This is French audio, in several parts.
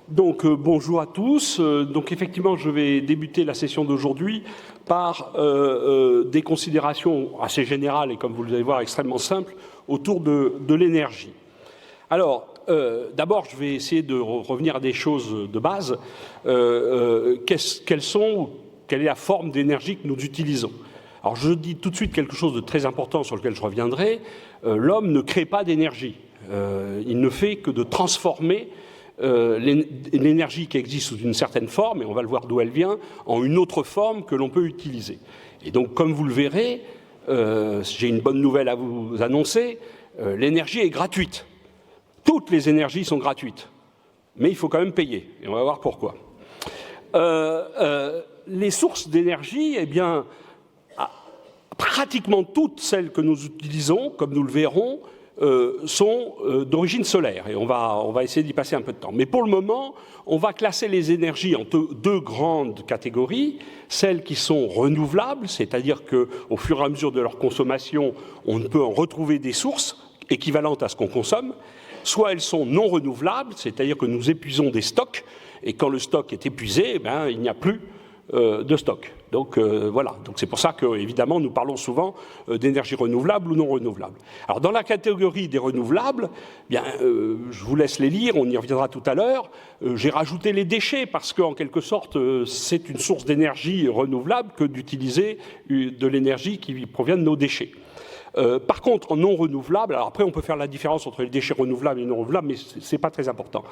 Bonjour à tous. Donc effectivement, je vais débuter la session d'aujourd'hui par des considérations assez générales et, comme vous allez voir, extrêmement simples autour de l'énergie. Alors, d'abord, je vais essayer de revenir à des choses de base. Quelle est la forme d'énergie que nous utilisons? Alors, je dis tout de suite quelque chose de très important sur lequel je reviendrai. L'homme ne crée pas d'énergie. Il ne fait que de transformer l'énergie qui existe sous une certaine forme, et on va le voir d'où elle vient, en une autre forme que l'on peut utiliser. Et donc, comme vous le verrez, j'ai une bonne nouvelle à vous annoncer, l'énergie est gratuite. Toutes les énergies sont gratuites, mais il faut quand même payer, et on va voir pourquoi. Les sources d'énergie, eh bien, pratiquement toutes celles que nous utilisons, comme nous le verrons, sont d'origine solaire, et on va essayer d'y passer un peu de temps. Mais pour le moment, on va classer les énergies en deux grandes catégories, celles qui sont renouvelables, c'est-à-dire qu'au fur et à mesure de leur consommation, on peut en retrouver des sources équivalentes à ce qu'on consomme, soit elles sont non renouvelables, c'est-à-dire que nous épuisons des stocks, et quand le stock est épuisé, eh bien, il n'y a plus de stock. Donc voilà, donc c'est pour ça que, évidemment, nous parlons souvent d'énergie renouvelable ou non renouvelable. Alors dans la catégorie des renouvelables, bien, je vous laisse les lire, on y reviendra tout à l'heure. J'ai rajouté les déchets parce qu'en quelque sorte, c'est une source d'énergie renouvelable que d'utiliser de l'énergie qui provient de nos déchets. Par contre, en non renouvelable, alors après on peut faire la différence entre les déchets renouvelables et non renouvelables, mais c'est pas très important.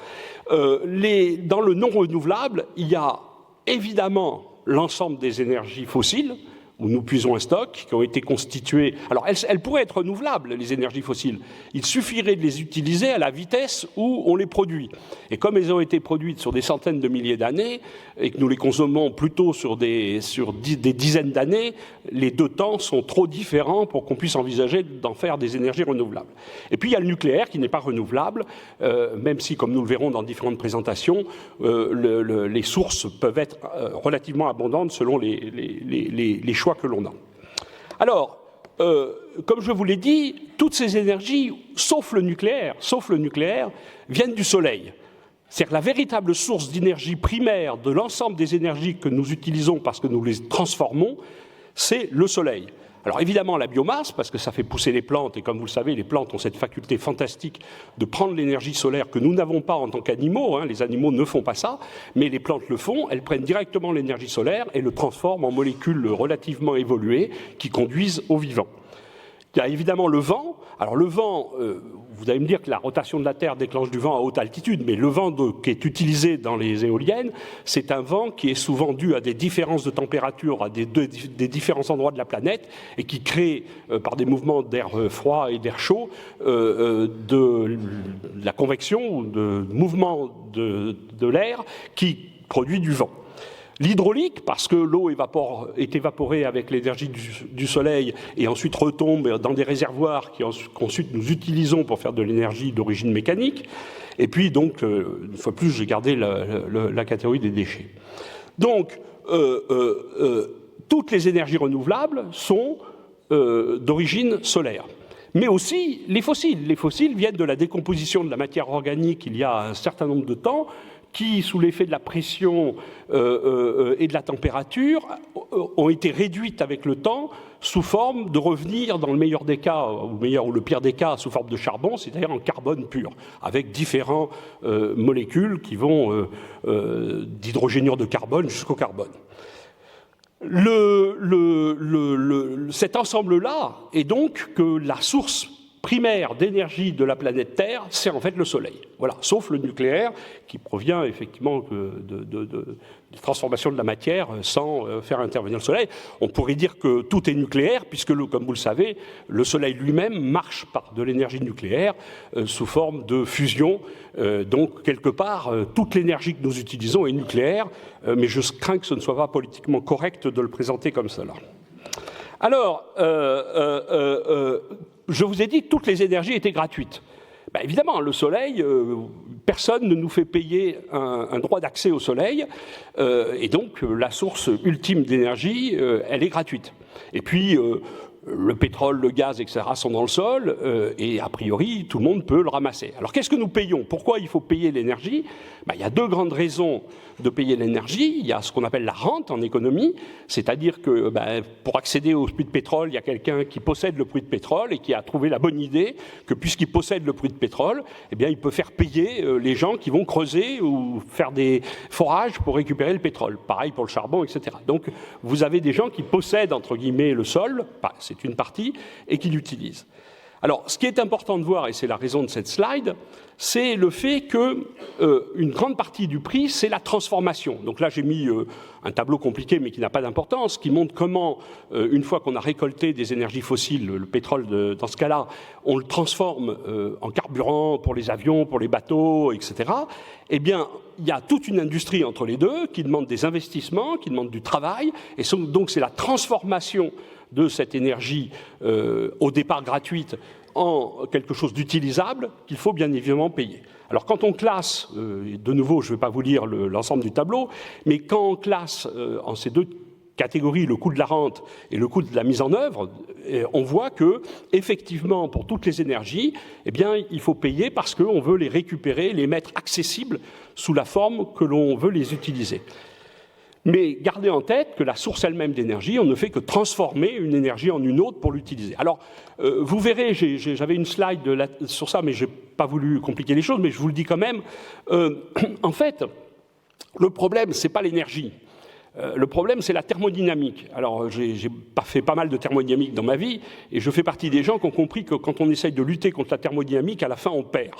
Dans le non renouvelable, il y a évidemment l'ensemble des énergies fossiles, où nous puisons un stock, qui ont été constituées. Alors, elles pourraient être renouvelables, les énergies fossiles. Il suffirait de les utiliser à la vitesse où on les produit. Et comme elles ont été produites sur des centaines de milliers d'années, et que nous les consommons plutôt sur des dizaines d'années, les deux temps sont trop différents pour qu'on puisse envisager d'en faire des énergies renouvelables. Et puis, il y a le nucléaire qui n'est pas renouvelable, même si, comme nous le verrons dans différentes présentations, les sources peuvent être relativement abondantes selon les choix que l'on a. Alors, comme je vous l'ai dit, toutes ces énergies, sauf le nucléaire, viennent du Soleil. C'est-à-dire la véritable source d'énergie primaire de l'ensemble des énergies que nous utilisons parce que nous les transformons, c'est le Soleil. Alors évidemment la biomasse, parce que ça fait pousser les plantes, et comme vous le savez, les plantes ont cette faculté fantastique de prendre l'énergie solaire que nous n'avons pas en tant qu'animaux, les animaux ne font pas ça, mais les plantes le font, elles prennent directement l'énergie solaire et le transforment en molécules relativement évoluées qui conduisent au vivant. Il y a évidemment le vent. Alors le vent, vous allez me dire que la rotation de la Terre déclenche du vent à haute altitude, mais le vent qui est utilisé dans les éoliennes, c'est un vent qui est souvent dû à des différences de température à des différents endroits de la planète et qui crée, par des mouvements d'air froid et d'air chaud, de la convection ou de mouvement de l'air qui produit du vent. L'hydraulique, parce que l'eau est évaporée avec l'énergie du soleil et ensuite retombe dans des réservoirs qu'ensuite nous utilisons pour faire de l'énergie d'origine mécanique. Et puis, donc, une fois plus, j'ai gardé la catégorie des déchets. Donc, toutes les énergies renouvelables sont d'origine solaire. Mais aussi les fossiles. Les fossiles viennent de la décomposition de la matière organique il y a un certain nombre de temps, qui, sous l'effet de la pression et de la température, ont été réduites avec le temps sous forme de revenir, dans le meilleur des cas, ou le pire des cas, sous forme de charbon, c'est-à-dire en carbone pur, avec différentes molécules qui vont d'hydrogénure de carbone jusqu'au carbone. Cet ensemble-là est donc que la source primaire d'énergie de la planète Terre, c'est en fait le Soleil. Voilà, sauf le nucléaire, qui provient effectivement de transformation de la matière sans faire intervenir le Soleil. On pourrait dire que tout est nucléaire, puisque, comme vous le savez, le Soleil lui-même marche par de l'énergie nucléaire sous forme de fusion. Donc, quelque part, toute l'énergie que nous utilisons est nucléaire, mais je crains que ce ne soit pas politiquement correct de le présenter comme cela. Alors, je vous ai dit que toutes les énergies étaient gratuites. Ben évidemment, le Soleil, personne ne nous fait payer un droit d'accès au Soleil, et donc la source ultime d'énergie, elle est gratuite. Et puis, le pétrole, le gaz, etc. sont dans le sol, et a priori, tout le monde peut le ramasser. Alors qu'est-ce que nous payons? Pourquoi il faut payer l'énergie? Il y a deux grandes raisons de payer l'énergie. Il y a ce qu'on appelle la rente en économie, c'est-à-dire que pour accéder au puits de pétrole, il y a quelqu'un qui possède le puits de pétrole et qui a trouvé la bonne idée que puisqu'il possède le puits de pétrole, eh bien, il peut faire payer les gens qui vont creuser ou faire des forages pour récupérer le pétrole. Pareil pour le charbon, etc. Donc vous avez des gens qui possèdent, entre guillemets, le sol, c'est une partie, et qui l'utilisent. Alors, ce qui est important de voir, et c'est la raison de cette slide, c'est le fait qu'une grande partie du prix, c'est la transformation. Donc là, j'ai mis un tableau compliqué, mais qui n'a pas d'importance, qui montre comment, une fois qu'on a récolté des énergies fossiles, le pétrole, dans ce cas-là, on le transforme en carburant pour les avions, pour les bateaux, etc. Eh bien, il y a toute une industrie entre les deux qui demande des investissements, qui demande du travail, et donc c'est la transformation de cette énergie au départ gratuite en quelque chose d'utilisable qu'il faut bien évidemment payer. Alors quand on classe, de nouveau je ne vais pas vous lire l'ensemble du tableau, mais quand on classe en ces deux catégories le coût de la rente et le coût de la mise en œuvre, on voit que effectivement pour toutes les énergies, eh bien, il faut payer parce qu'on veut les récupérer, les mettre accessibles sous la forme que l'on veut les utiliser. Mais gardez en tête que la source elle-même d'énergie, on ne fait que transformer une énergie en une autre pour l'utiliser. Alors, vous verrez, j'avais une slide sur ça, mais je n'ai pas voulu compliquer les choses, mais je vous le dis quand même. En fait, le problème, ce n'est pas l'énergie. Le problème, c'est la thermodynamique. Alors, j'ai fait pas mal de thermodynamique dans ma vie, et je fais partie des gens qui ont compris que quand on essaye de lutter contre la thermodynamique, à la fin, on perd.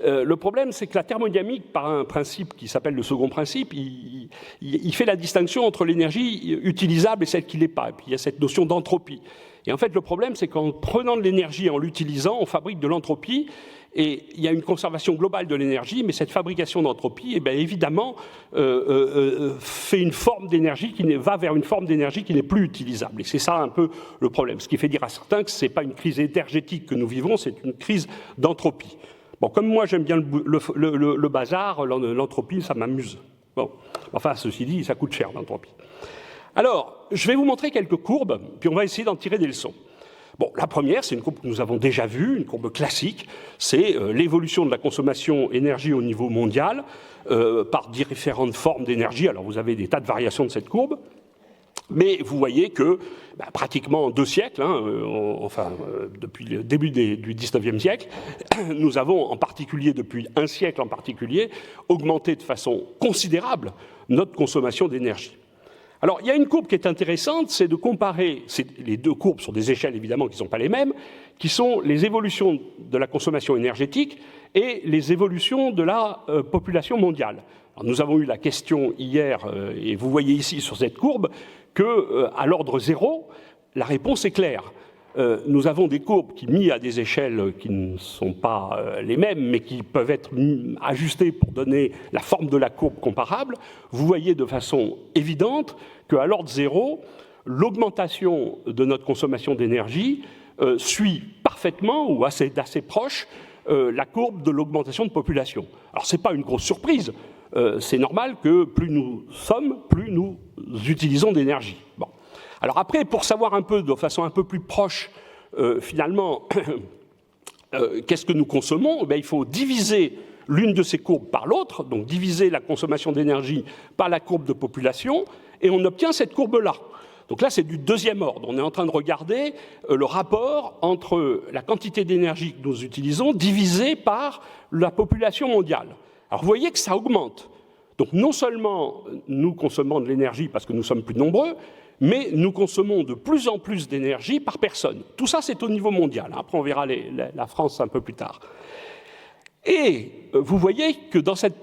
Le problème, c'est que la thermodynamique, par un principe qui s'appelle le second principe, il fait la distinction entre l'énergie utilisable et celle qui ne l'est pas. Et puis il y a cette notion d'entropie. Et en fait, le problème, c'est qu'en prenant de l'énergie et en l'utilisant, on fabrique de l'entropie. Et il y a une conservation globale de l'énergie, mais cette fabrication d'entropie, eh bien, évidemment, fait une forme d'énergie va vers une forme d'énergie qui n'est plus utilisable. Et c'est ça un peu le problème. Ce qui fait dire à certains que ce n'est pas une crise énergétique que nous vivons, c'est une crise d'entropie. Bon, comme moi j'aime bien le bazar, l'entropie, ça m'amuse. Bon, enfin, ceci dit, ça coûte cher, l'entropie. Alors, je vais vous montrer quelques courbes, puis on va essayer d'en tirer des leçons. Bon, la première, c'est une courbe que nous avons déjà vue, une courbe classique, c'est l'évolution de la consommation énergie au niveau mondial par différentes formes d'énergie. Alors, vous avez des tas de variations de cette courbe. Mais vous voyez que pratiquement en 2 siècles, depuis le début du XIXe siècle, nous avons en particulier, depuis un siècle en particulier, augmenté de façon considérable notre consommation d'énergie. Alors, il y a une courbe qui est intéressante, c'est de comparer, les deux courbes sur des échelles évidemment qui ne sont pas les mêmes, qui sont les évolutions de la consommation énergétique et les évolutions de la population mondiale. Alors, nous avons eu la question hier, et vous voyez ici sur cette courbe, qu'à l'ordre 0, la réponse est claire. Nous avons des courbes qui, mises à des échelles qui ne sont pas les mêmes, mais qui peuvent être ajustées pour donner la forme de la courbe comparable. Vous voyez de façon évidente qu'à l'ordre 0, l'augmentation de notre consommation d'énergie suit parfaitement ou d'assez proche la courbe de l'augmentation de population. Alors, ce n'est pas une grosse surprise. C'est normal que plus nous sommes, plus nous utilisons d'énergie. Bon. Alors après, pour savoir un peu, de façon un peu plus proche, finalement, qu'est-ce que nous consommons? Il faut diviser l'une de ces courbes par l'autre, donc diviser la consommation d'énergie par la courbe de population, et on obtient cette courbe-là. Donc là, c'est du deuxième ordre. On est en train de regarder le rapport entre la quantité d'énergie que nous utilisons divisée par la population mondiale. Alors vous voyez que ça augmente. Donc non seulement nous consommons de l'énergie parce que nous sommes plus nombreux, mais nous consommons de plus en plus d'énergie par personne. Tout ça, c'est au niveau mondial. Après, on verra la France un peu plus tard. Et vous voyez que dans cette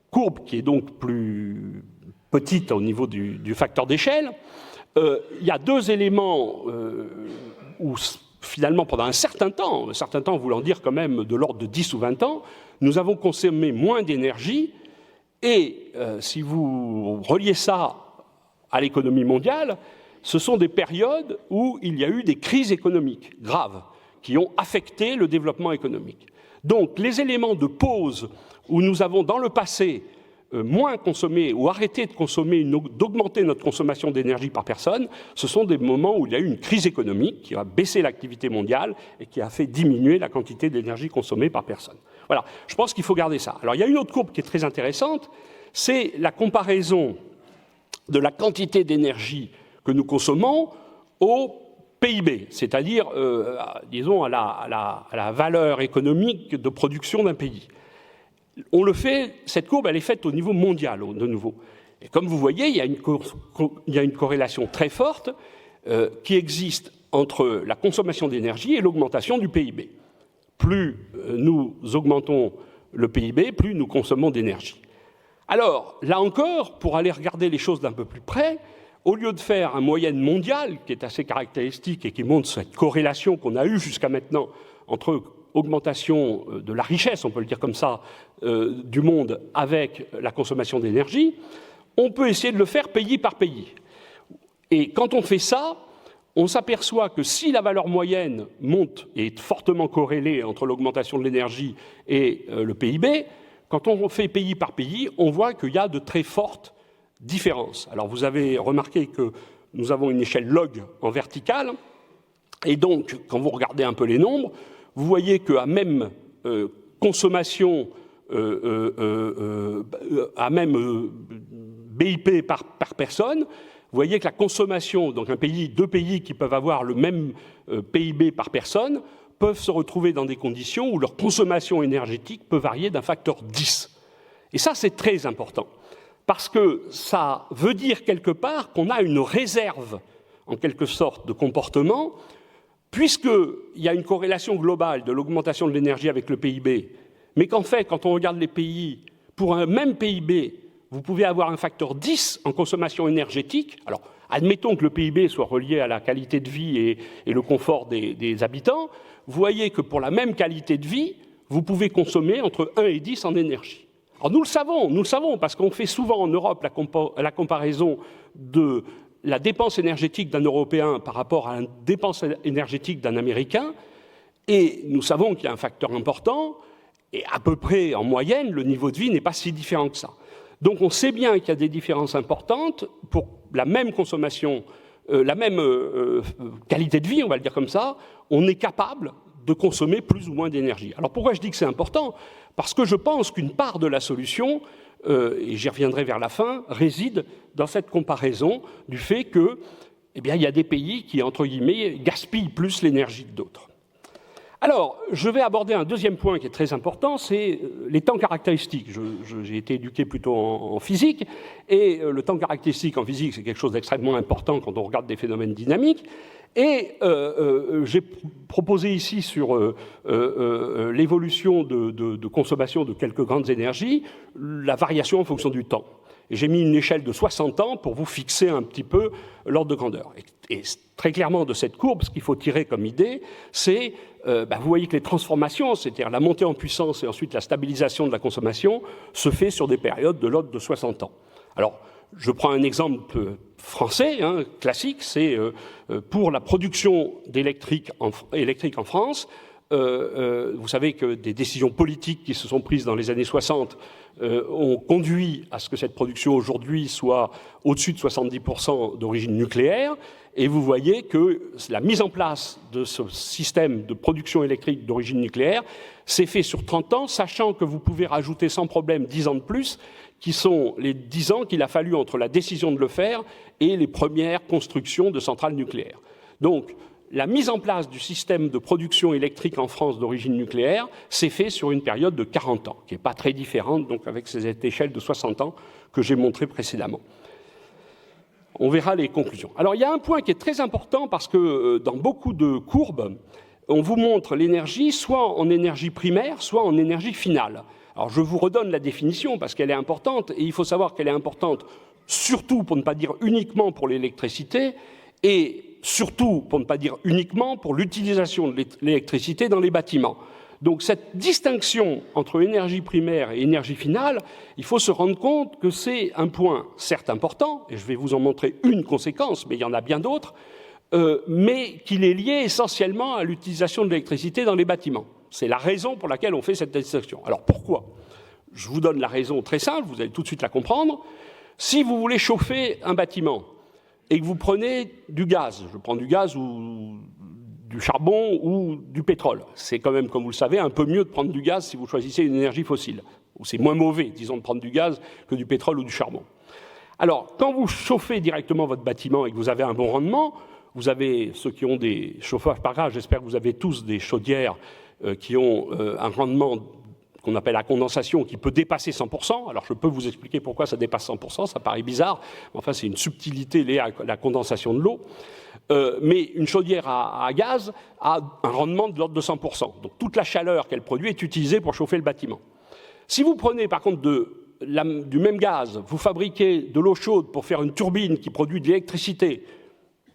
courbe, qui est donc plus petite au niveau du facteur d'échelle, il y a deux éléments où finalement, pendant un certain temps voulant dire quand même de l'ordre de 10 ou 20 ans, nous avons consommé moins d'énergie et si vous reliez ça à l'économie mondiale, ce sont des périodes où il y a eu des crises économiques graves qui ont affecté le développement économique. Donc les éléments de pause où nous avons dans le passé moins consommer ou arrêter de consommer, d'augmenter notre consommation d'énergie par personne, ce sont des moments où il y a eu une crise économique qui a baissé l'activité mondiale et qui a fait diminuer la quantité d'énergie consommée par personne. Voilà, je pense qu'il faut garder ça. Alors il y a une autre courbe qui est très intéressante, c'est la comparaison de la quantité d'énergie que nous consommons au PIB, c'est-à-dire, disons, à la valeur économique de production d'un pays. On le fait, cette courbe, elle est faite au niveau mondial, de nouveau. Et comme vous voyez, il y a une corrélation très forte qui existe entre la consommation d'énergie et l'augmentation du PIB. Plus nous augmentons le PIB, plus nous consommons d'énergie. Alors, là encore, pour aller regarder les choses d'un peu plus près, au lieu de faire une moyenne mondiale, qui est assez caractéristique et qui montre cette corrélation qu'on a eue jusqu'à maintenant entre augmentation de la richesse, on peut le dire comme ça, du monde avec la consommation d'énergie, on peut essayer de le faire pays par pays. Et quand on fait ça, on s'aperçoit que si la valeur moyenne monte et est fortement corrélée entre l'augmentation de l'énergie et le PIB, quand on fait pays par pays, on voit qu'il y a de très fortes différences. Alors vous avez remarqué que nous avons une échelle log en verticale, et donc quand vous regardez un peu les nombres, vous voyez qu'à même consommation, à même BIP par personne, vous voyez que la consommation, donc deux pays qui peuvent avoir le même PIB par personne, peuvent se retrouver dans des conditions où leur consommation énergétique peut varier d'un facteur 10. Et ça, c'est très important, parce que ça veut dire quelque part qu'on a une réserve, en quelque sorte, de comportement, puisqu'il y a une corrélation globale de l'augmentation de l'énergie avec le PIB, mais qu'en fait, quand on regarde les pays, pour un même PIB, vous pouvez avoir un facteur 10 en consommation énergétique. Alors, admettons que le PIB soit relié à la qualité de vie et le confort des habitants. Vous voyez que pour la même qualité de vie, vous pouvez consommer entre 1 et 10 en énergie. Alors, nous le savons, parce qu'on fait souvent en Europe la comparaison de la dépense énergétique d'un Européen par rapport à la dépense énergétique d'un Américain, et nous savons qu'il y a un facteur important, et à peu près en moyenne, le niveau de vie n'est pas si différent que ça. Donc on sait bien qu'il y a des différences importantes pour la même consommation, la même qualité de vie, on va le dire comme ça, on est capable de consommer plus ou moins d'énergie. Alors pourquoi je dis que c'est important ? Parce que je pense qu'une part de la solution, et j'y reviendrai vers la fin, réside dans cette comparaison du fait que, eh bien, il y a des pays qui, entre guillemets, gaspillent plus l'énergie que d'autres. Alors, je vais aborder un deuxième point qui est très important, c'est les temps caractéristiques. J'ai été éduqué plutôt en physique, et le temps caractéristique en physique, c'est quelque chose d'extrêmement important quand on regarde des phénomènes dynamiques. Et j'ai proposé ici sur l'évolution de consommation de quelques grandes énergies, la variation en fonction du temps. Et j'ai mis une échelle de 60 ans pour vous fixer un petit peu l'ordre de grandeur. Et très clairement, de cette courbe, ce qu'il faut tirer comme idée, c'est, vous voyez que les transformations, c'est-à-dire la montée en puissance et ensuite la stabilisation de la consommation, se fait sur des périodes de l'ordre de 60 ans. Alors, je prends un exemple français, classique, c'est pour la production électrique en France. Vous savez que des décisions politiques qui se sont prises dans les années 60 ont conduit à ce que cette production aujourd'hui soit au-dessus de 70% d'origine nucléaire. Et vous voyez que la mise en place de ce système de production électrique d'origine nucléaire s'est fait sur 30 ans, sachant que vous pouvez rajouter sans problème 10 ans de plus, qui sont les 10 ans qu'il a fallu entre la décision de le faire et les premières constructions de centrales nucléaires. Donc, la mise en place du système de production électrique en France d'origine nucléaire s'est fait sur une période de 40 ans, qui n'est pas très différente donc avec cette échelle de 60 ans que j'ai montrée précédemment. On verra les conclusions. Alors, il y a un point qui est très important parce que dans beaucoup de courbes, on vous montre l'énergie soit en énergie primaire, soit en énergie finale. Alors, je vous redonne la définition parce qu'elle est importante, et il faut savoir qu'elle est importante surtout, pour ne pas dire uniquement, pour l'électricité, et surtout, pour ne pas dire uniquement, pour l'utilisation de l'électricité dans les bâtiments. Donc cette distinction entre énergie primaire et énergie finale, il faut se rendre compte que c'est un point certes important, et je vais vous en montrer une conséquence, mais il y en a bien d'autres, mais qu'il est lié essentiellement à l'utilisation de l'électricité dans les bâtiments. C'est la raison pour laquelle on fait cette distinction. Alors pourquoi ? Je vous donne la raison très simple, vous allez tout de suite la comprendre. Si vous voulez chauffer un bâtiment et que vous prenez du gaz, je prends du gaz ou du charbon ou du pétrole, c'est quand même, comme vous le savez, un peu mieux de prendre du gaz si vous choisissez une énergie fossile. Ou c'est moins mauvais, disons, de prendre du gaz que du pétrole ou du charbon. Alors, quand vous chauffez directement votre bâtiment et que vous avez un bon rendement, vous avez, ceux qui ont des chauffages par gaz, j'espère que vous avez tous des chaudières qui ont un rendement qu'on appelle la condensation, qui peut dépasser 100%. Alors, je peux vous expliquer pourquoi ça dépasse 100%, ça paraît bizarre, mais enfin, c'est une subtilité liée à la condensation de l'eau. Mais une chaudière à gaz a un rendement de l'ordre de 100%. Donc, toute la chaleur qu'elle produit est utilisée pour chauffer le bâtiment. Si vous prenez, par contre, du même gaz, vous fabriquez de l'eau chaude pour faire une turbine qui produit de l'électricité,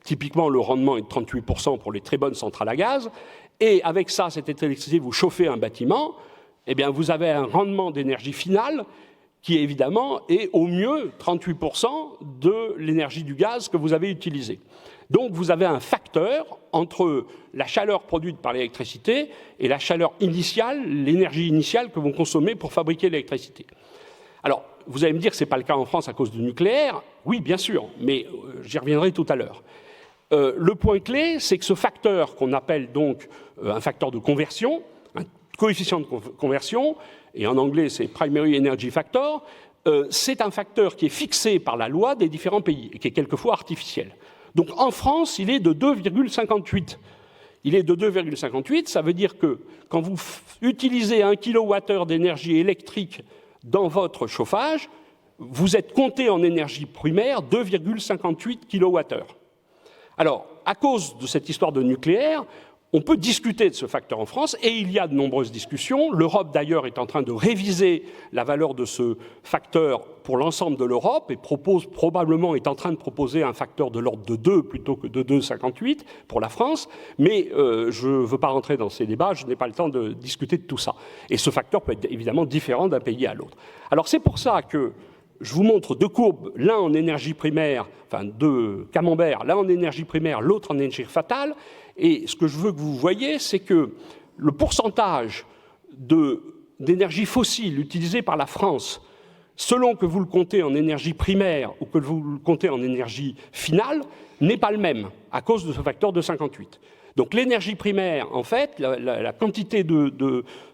typiquement le rendement est de 38% pour les très bonnes centrales à gaz, et avec ça, cette électricité, vous chauffez un bâtiment, eh bien, vous avez un rendement d'énergie finale qui, évidemment, est au mieux 38% de l'énergie du gaz que vous avez utilisé. Donc, vous avez un facteur entre la chaleur produite par l'électricité et la chaleur initiale, l'énergie initiale que vous consommez pour fabriquer l'électricité. Alors, vous allez me dire que ce n'est pas le cas en France à cause du nucléaire. Oui, bien sûr, mais j'y reviendrai tout à l'heure. Le point clé, c'est que ce facteur qu'on appelle donc un facteur de conversion, un coefficient de conversion, et en anglais c'est Primary Energy Factor, c'est un facteur qui est fixé par la loi des différents pays et qui est quelquefois artificiel. Donc en France, il est de 2,58. Il est de 2,58, ça veut dire que quand vous utilisez 1 kWh d'énergie électrique dans votre chauffage, vous êtes compté en énergie primaire 2,58 kWh. Alors, à cause de cette histoire de nucléaire, on peut discuter de ce facteur en France, et il y a de nombreuses discussions. L'Europe, d'ailleurs, est en train de réviser la valeur de ce facteur pour l'ensemble de l'Europe, et probablement est en train de proposer un facteur de l'ordre de 2 plutôt que de 2,58 pour la France, mais je ne veux pas rentrer dans ces débats, je n'ai pas le temps de discuter de tout ça. Et ce facteur peut être évidemment différent d'un pays à l'autre. Alors c'est pour ça que je vous montre deux courbes, l'un en énergie primaire, enfin deux camemberts, l'un en énergie primaire, l'autre en énergie fatale. Et ce que je veux que vous voyez, c'est que le pourcentage d'énergie fossile utilisée par la France, selon que vous le comptez en énergie primaire ou que vous le comptez en énergie finale, n'est pas le même, à cause de ce facteur de 58. Donc l'énergie primaire, en fait, la quantité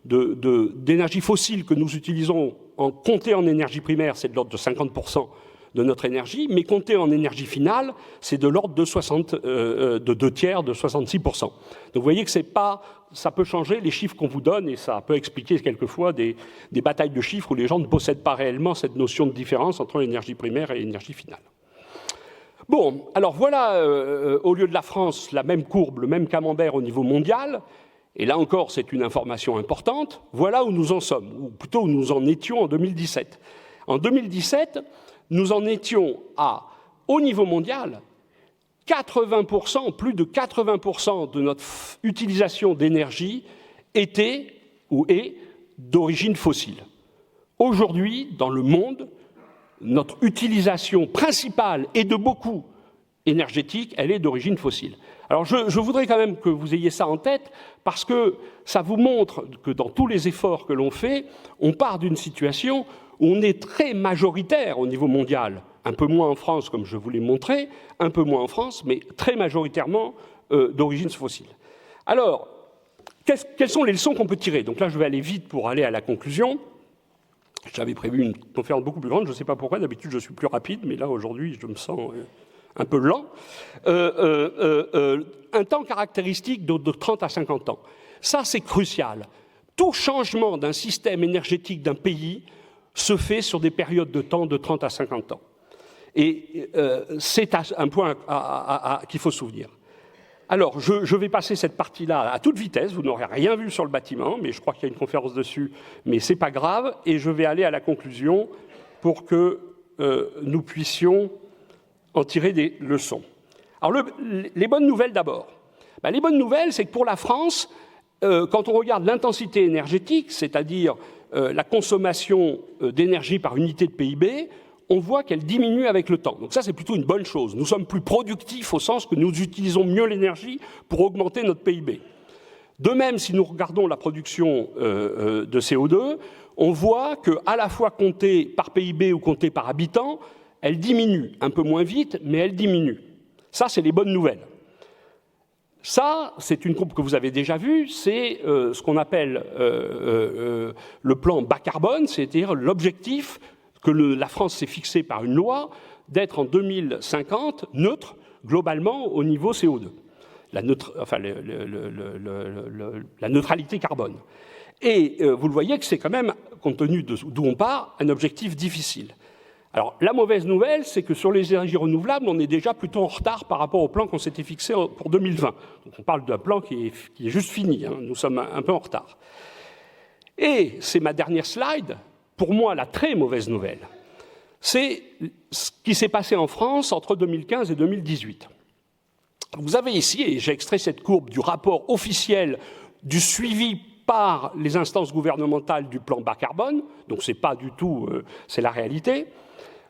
d'énergie fossile que nous utilisons en compté en énergie primaire, c'est de l'ordre de 50% de notre énergie, mais compté en énergie finale, c'est de l'ordre de 2 tiers, de 66%. Donc vous voyez que ça peut changer les chiffres qu'on vous donne, et ça peut expliquer quelquefois des batailles de chiffres où les gens ne possèdent pas réellement cette notion de différence entre l'énergie primaire et l'énergie finale. Bon, alors voilà, au lieu de la France, la même courbe, le même camembert au niveau mondial, et là encore c'est une information importante, voilà où nous en sommes, ou plutôt où nous en étions en 2017. En 2017, nous en étions au niveau mondial, 80%, plus de 80% de notre utilisation d'énergie était ou est d'origine fossile. Aujourd'hui, dans le monde, notre utilisation principale et de beaucoup énergétique, elle est d'origine fossile. Alors je voudrais quand même que vous ayez ça en tête, parce que ça vous montre que dans tous les efforts que l'on fait, on part d'une situation où on est très majoritaire au niveau mondial, un peu moins en France, comme je vous l'ai montré, un peu moins en France, mais très majoritairement d'origine fossile. Alors, quelles sont les leçons qu'on peut tirer? Donc là, je vais aller vite pour aller à la conclusion. J'avais prévu une conférence beaucoup plus grande, je ne sais pas pourquoi, d'habitude je suis plus rapide, mais là aujourd'hui je me sens un peu lent. Un temps caractéristique de 30 à 50 ans. Ça c'est crucial. Tout changement d'un système énergétique d'un pays se fait sur des périodes de temps de 30 à 50 ans. Et c'est un point qu'il faut se souvenir. Alors, je vais passer cette partie-là à toute vitesse. Vous n'aurez rien vu sur le bâtiment, mais je crois qu'il y a une conférence dessus, mais ce n'est pas grave. Et je vais aller à la conclusion pour que nous puissions en tirer des leçons. Alors, les bonnes nouvelles d'abord. Les bonnes nouvelles, c'est que pour la France, quand on regarde l'intensité énergétique, c'est-à-dire la consommation d'énergie par unité de PIB, on voit qu'elle diminue avec le temps. Donc ça, c'est plutôt une bonne chose. Nous sommes plus productifs au sens que nous utilisons mieux l'énergie pour augmenter notre PIB. De même, si nous regardons la production de CO2, on voit qu'à la fois comptée par PIB ou comptée par habitant, elle diminue, un peu moins vite, mais elle diminue. Ça, c'est les bonnes nouvelles. Ça, c'est une courbe que vous avez déjà vue, c'est ce qu'on appelle le plan bas carbone, c'est-à-dire l'objectif que la France s'est fixé par une loi d'être en 2050 neutre globalement au niveau CO2, la neutralité carbone. Et vous le voyez que c'est quand même, compte tenu d'où on part, un objectif difficile. Alors, la mauvaise nouvelle, c'est que sur les énergies renouvelables, on est déjà plutôt en retard par rapport au plan qu'on s'était fixé pour 2020. Donc, on parle d'un plan qui est juste fini, hein. Nous sommes un peu en retard. Et c'est ma dernière slide. Pour moi, la très mauvaise nouvelle, c'est ce qui s'est passé en France entre 2015 et 2018. Vous avez ici, et j'ai extrait cette courbe du rapport officiel du suivi par les instances gouvernementales du plan bas carbone, donc c'est pas du tout, c'est la réalité.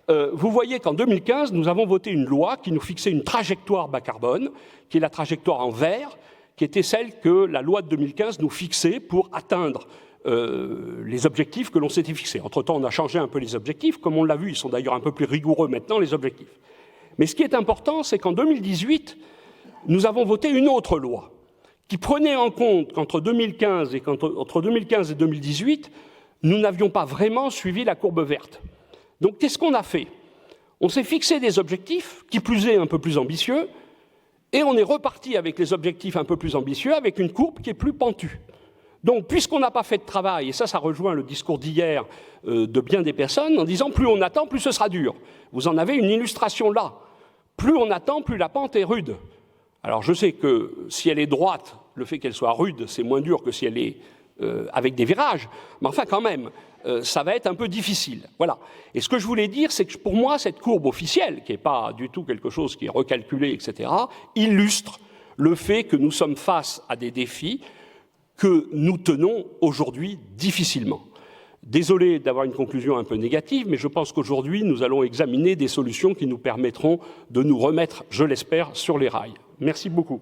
Vous voyez qu'en 2015, nous avons voté une loi qui nous fixait une trajectoire bas carbone, qui est la trajectoire en vert, qui était celle que la loi de 2015 nous fixait pour atteindre les objectifs que l'on s'était fixés. Entre-temps, on a changé un peu les objectifs. Comme on l'a vu, ils sont d'ailleurs un peu plus rigoureux maintenant, les objectifs. Mais ce qui est important, c'est qu'en 2018, nous avons voté une autre loi qui prenait en compte qu'entre 2015 et 2018, nous n'avions pas vraiment suivi la courbe verte. Donc, qu'est-ce qu'on a fait? On s'est fixé des objectifs, qui plus est un peu plus ambitieux, et on est reparti avec les objectifs un peu plus ambitieux, avec une courbe qui est plus pentue. Donc, puisqu'on n'a pas fait de travail, et ça rejoint le discours d'hier de bien des personnes, en disant plus on attend, plus ce sera dur. Vous en avez une illustration là. Plus on attend, plus la pente est rude. Alors, je sais que si elle est droite, le fait qu'elle soit rude, c'est moins dur que si elle est avec des virages, mais enfin, quand même, ça va être un peu difficile. Voilà. Et ce que je voulais dire, c'est que pour moi, cette courbe officielle, qui n'est pas du tout quelque chose qui est recalculé, etc., illustre le fait que nous sommes face à des défis que nous tenons aujourd'hui difficilement. Désolé d'avoir une conclusion un peu négative, mais je pense qu'aujourd'hui, nous allons examiner des solutions qui nous permettront de nous remettre, je l'espère, sur les rails. Merci beaucoup.